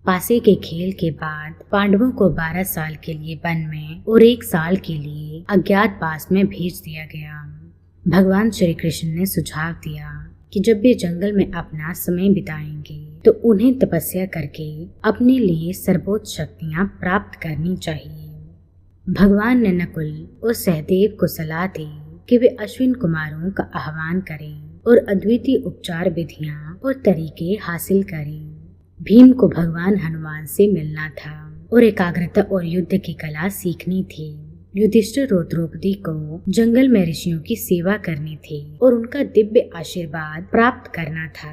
पासे के खेल के बाद पांडवों को 12 साल के लिए वन में और 1 साल के लिए अज्ञातवास में भेज दिया गया। भगवान श्री कृष्ण ने सुझाव दिया कि जब वे जंगल में अपना समय बिताएंगे तो उन्हें तपस्या करके अपने लिए सर्वोच्च शक्तियां प्राप्त करनी चाहिए। भगवान ने नकुल और सहदेव को सलाह दी कि वे अश्विन कुमारों का आह्वान करें और अद्वितीय उपचार विधियां और तरीके हासिल करें। भीम को भगवान हनुमान से मिलना था और एकाग्रता और युद्ध की कला सीखनी थी। युधिष्ठिर और द्रौपदी को जंगल में ऋषियों की सेवा करनी थी और उनका दिव्य आशीर्वाद प्राप्त करना था।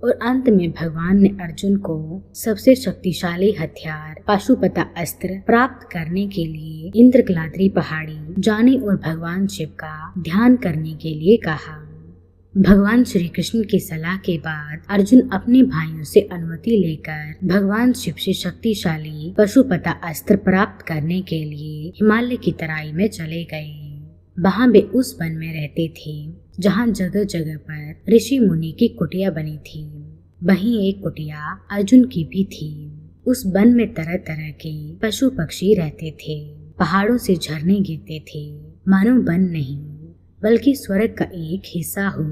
और अंत में भगवान ने अर्जुन को सबसे शक्तिशाली हथियार पाशुपता अस्त्र प्राप्त करने के लिए इंद्रकलाद्री पहाड़ी जाने और भगवान शिव का ध्यान करने के लिए कहा। भगवान श्री कृष्ण की सलाह के बाद अर्जुन अपने भाइयों से अनुमति लेकर भगवान शिव से शक्तिशाली पशुपता अस्त्र प्राप्त करने के लिए हिमालय की तराई में चले गए। वहां वे उस वन में रहते थे जहां जगह जगह पर ऋषि मुनि की कुटिया बनी थी। वहीं एक कुटिया अर्जुन की भी थी। उस वन में तरह तरह के पशु पक्षी रहते थे। पहाड़ों से झरने गिरते थे, मानो वन नहीं बल्कि स्वर्ग का एक हिस्सा हो।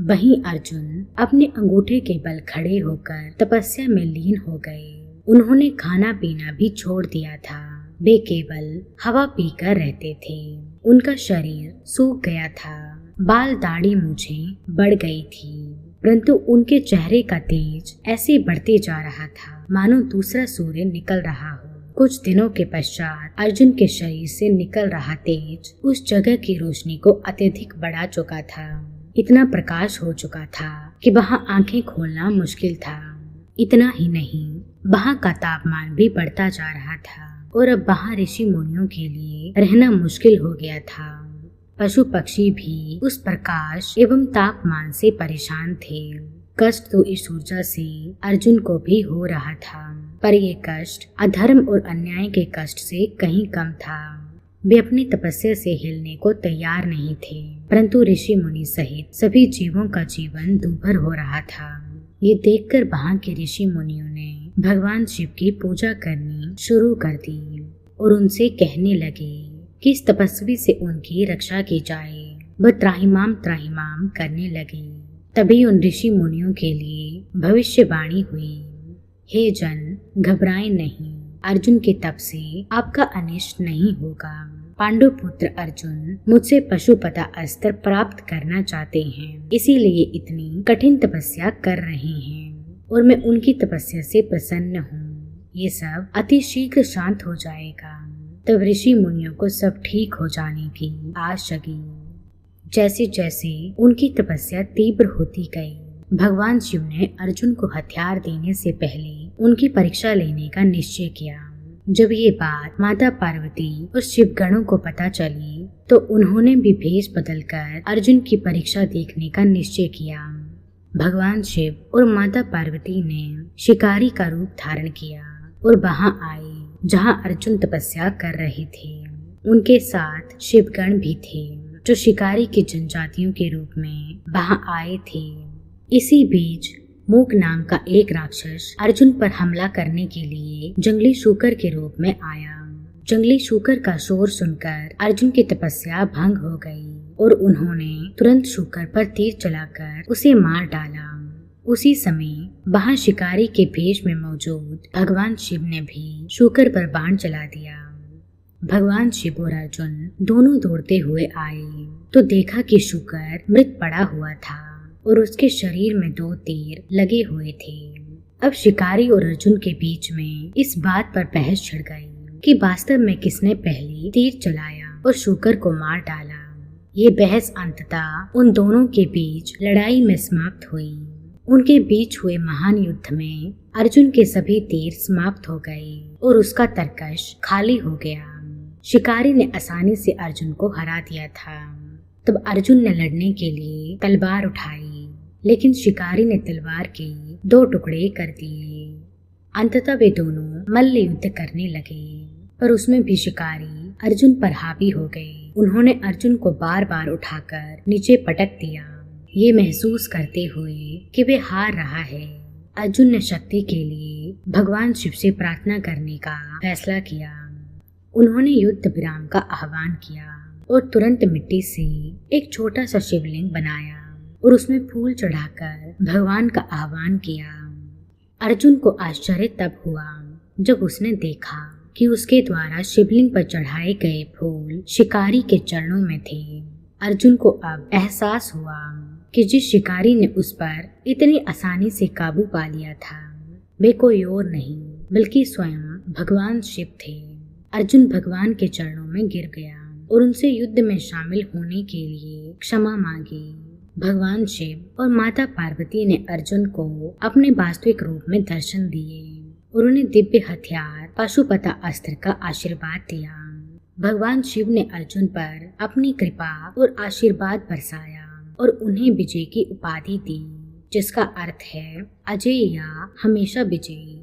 वहीं अर्जुन अपने अंगूठे के बल खड़े होकर तपस्या में लीन हो गए। उन्होंने खाना पीना भी छोड़ दिया था। वे केवल हवा पीकर रहते थे। उनका शरीर सूख गया था, बाल दाढ़ी मूछें बढ़ गई थी, परंतु उनके चेहरे का तेज ऐसे बढ़ते जा रहा था मानो दूसरा सूर्य निकल रहा हो। कुछ दिनों के पश्चात अर्जुन के शरीर से निकल रहा तेज उस जगह की रोशनी को अत्यधिक बढ़ा चुका था। इतना प्रकाश हो चुका था कि वहां आंखें खोलना मुश्किल था। इतना ही नहीं, वहां का तापमान भी बढ़ता जा रहा था और अब वहां ऋषि मुनियों के लिए रहना मुश्किल हो गया था। पशु पक्षी भी उस प्रकाश एवं तापमान से परेशान थे। कष्ट तो इस ऊर्जा से अर्जुन को भी हो रहा था, पर ये कष्ट अधर्म और अन्याय के कष्ट से कहीं कम था। वे अपनी तपस्या से हिलने को तैयार नहीं थे, परंतु ऋषि मुनि सहित सभी जीवों का जीवन दूभर हो रहा था। ये देखकर वहां के ऋषि मुनियों ने भगवान शिव की पूजा करनी शुरू कर दी और उनसे कहने लगे कि इस तपस्वी से उनकी रक्षा की जाए। वह त्राहिमाम त्राहिमाम करने लगे। तभी उन ऋषि मुनियों के लिए भविष्यवाणी हुई, हे जन, घबराएं नहीं, अर्जुन के तप से आपका अनिष्ट नहीं होगा। पांडु पुत्र अर्जुन मुझसे पशुपता अस्त्र प्राप्त करना चाहते हैं, इसीलिए इतनी कठिन तपस्या कर रहे हैं और मैं उनकी तपस्या से प्रसन्न हूँ। ये सब अति शीघ्र शांत हो जाएगा। तब ऋषि मुनियों को सब ठीक हो जाने की आस जगी। जैसे जैसे उनकी तपस्या तीव्र होती गई, भगवान शिव ने अर्जुन को हथियार देने से पहले उनकी परीक्षा लेने का निश्चय किया। जब ये बात माता पार्वती और शिवगणों को पता चली तो उन्होंने भी भेष बदलकर अर्जुन की परीक्षा देखने का निश्चय किया। भगवान शिव और माता पार्वती ने शिकारी का रूप धारण किया और वहां आए जहां अर्जुन तपस्या कर रहे थे। उनके साथ शिवगण भी थे जो शिकारी की जनजातियों के रूप में वहां आए थे। इसी बीच मूक नाम का एक राक्षस अर्जुन पर हमला करने के लिए जंगली शूकर के रूप में आया। जंगली शूकर का शोर सुनकर अर्जुन की तपस्या भंग हो गई और उन्होंने तुरंत शूकर पर तीर चलाकर उसे मार डाला। उसी समय वहां शिकारी के भेष में मौजूद भगवान शिव ने भी शूकर पर बाण चला दिया। भगवान शिव और अर्जुन दोनों दौड़ते हुए आए तो देखा कि शूकर मृत पड़ा हुआ था और उसके शरीर में 2 तीर लगे हुए थे। अब शिकारी और अर्जुन के बीच में इस बात पर बहस छिड़ गई कि वास्तव में किसने पहले तीर चलाया और शूकर को मार डाला। ये बहस अंततः उन दोनों के बीच लड़ाई में समाप्त हुई। उनके बीच हुए महान युद्ध में अर्जुन के सभी तीर समाप्त हो गए और उसका तरकश खाली हो गया। शिकारी ने आसानी से अर्जुन को हरा दिया था। तब अर्जुन ने लड़ने के लिए तलवार उठाई, लेकिन शिकारी ने तलवार के 2 टुकड़े कर दिए। अंततः वे दोनों मल्ल युद्ध करने लगे, पर उसमें भी शिकारी अर्जुन पर हावी हो गए। उन्होंने अर्जुन को बार बार उठाकर नीचे पटक दिया, ये महसूस करते हुए कि वे हार रहा है। अर्जुन ने शक्ति के लिए भगवान शिव से प्रार्थना करने का फैसला किया। उन्होंने युद्ध विराम का आह्वान किया और तुरंत मिट्टी से एक छोटा सा शिवलिंग बनाया और उसमें फूल चढ़ाकर भगवान का आह्वान किया। अर्जुन को आश्चर्य तब हुआ जब उसने देखा कि उसके द्वारा शिवलिंग पर चढ़ाए गए फूल शिकारी के चरणों में थे। अर्जुन को अब एहसास हुआ कि जिस शिकारी ने उस पर इतनी आसानी से काबू पा लिया था वे कोई और नहीं बल्कि स्वयं भगवान शिव थे। अर्जुन भगवान के चरणों में गिर गया और उनसे युद्ध में शामिल होने के लिए क्षमा मांगी। भगवान शिव और माता पार्वती ने अर्जुन को अपने वास्तविक रूप में दर्शन दिए और उन्हें दिव्य हथियार पाशुपता अस्त्र का आशीर्वाद दिया। भगवान शिव ने अर्जुन पर अपनी कृपा और आशीर्वाद बरसाया और उन्हें विजय की उपाधि दी, जिसका अर्थ है अजय या हमेशा विजयी।